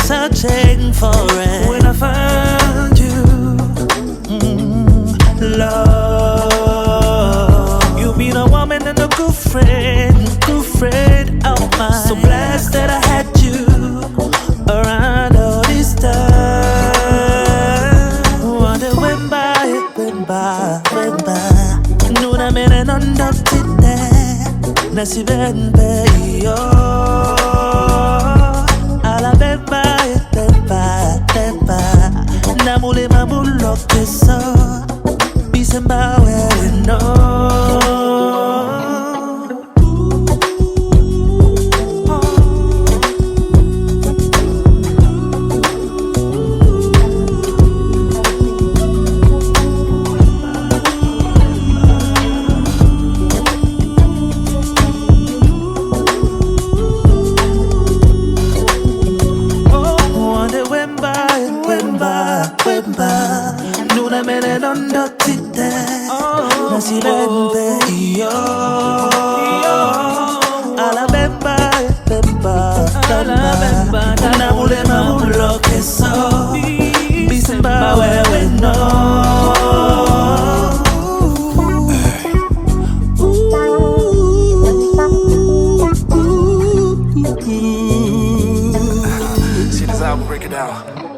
Searching for it. When I found you, love, you be the woman and a good friend of mine. So blessed that I had you around all this time. Wonder when by, nuna mènè ndoti nasi ben yo. Alabè na muléma loké so Bisè we know. Nuna mènè ndoti nasi ben yo. Alabè na muléma loké so Bisè we know. See this album, break it down.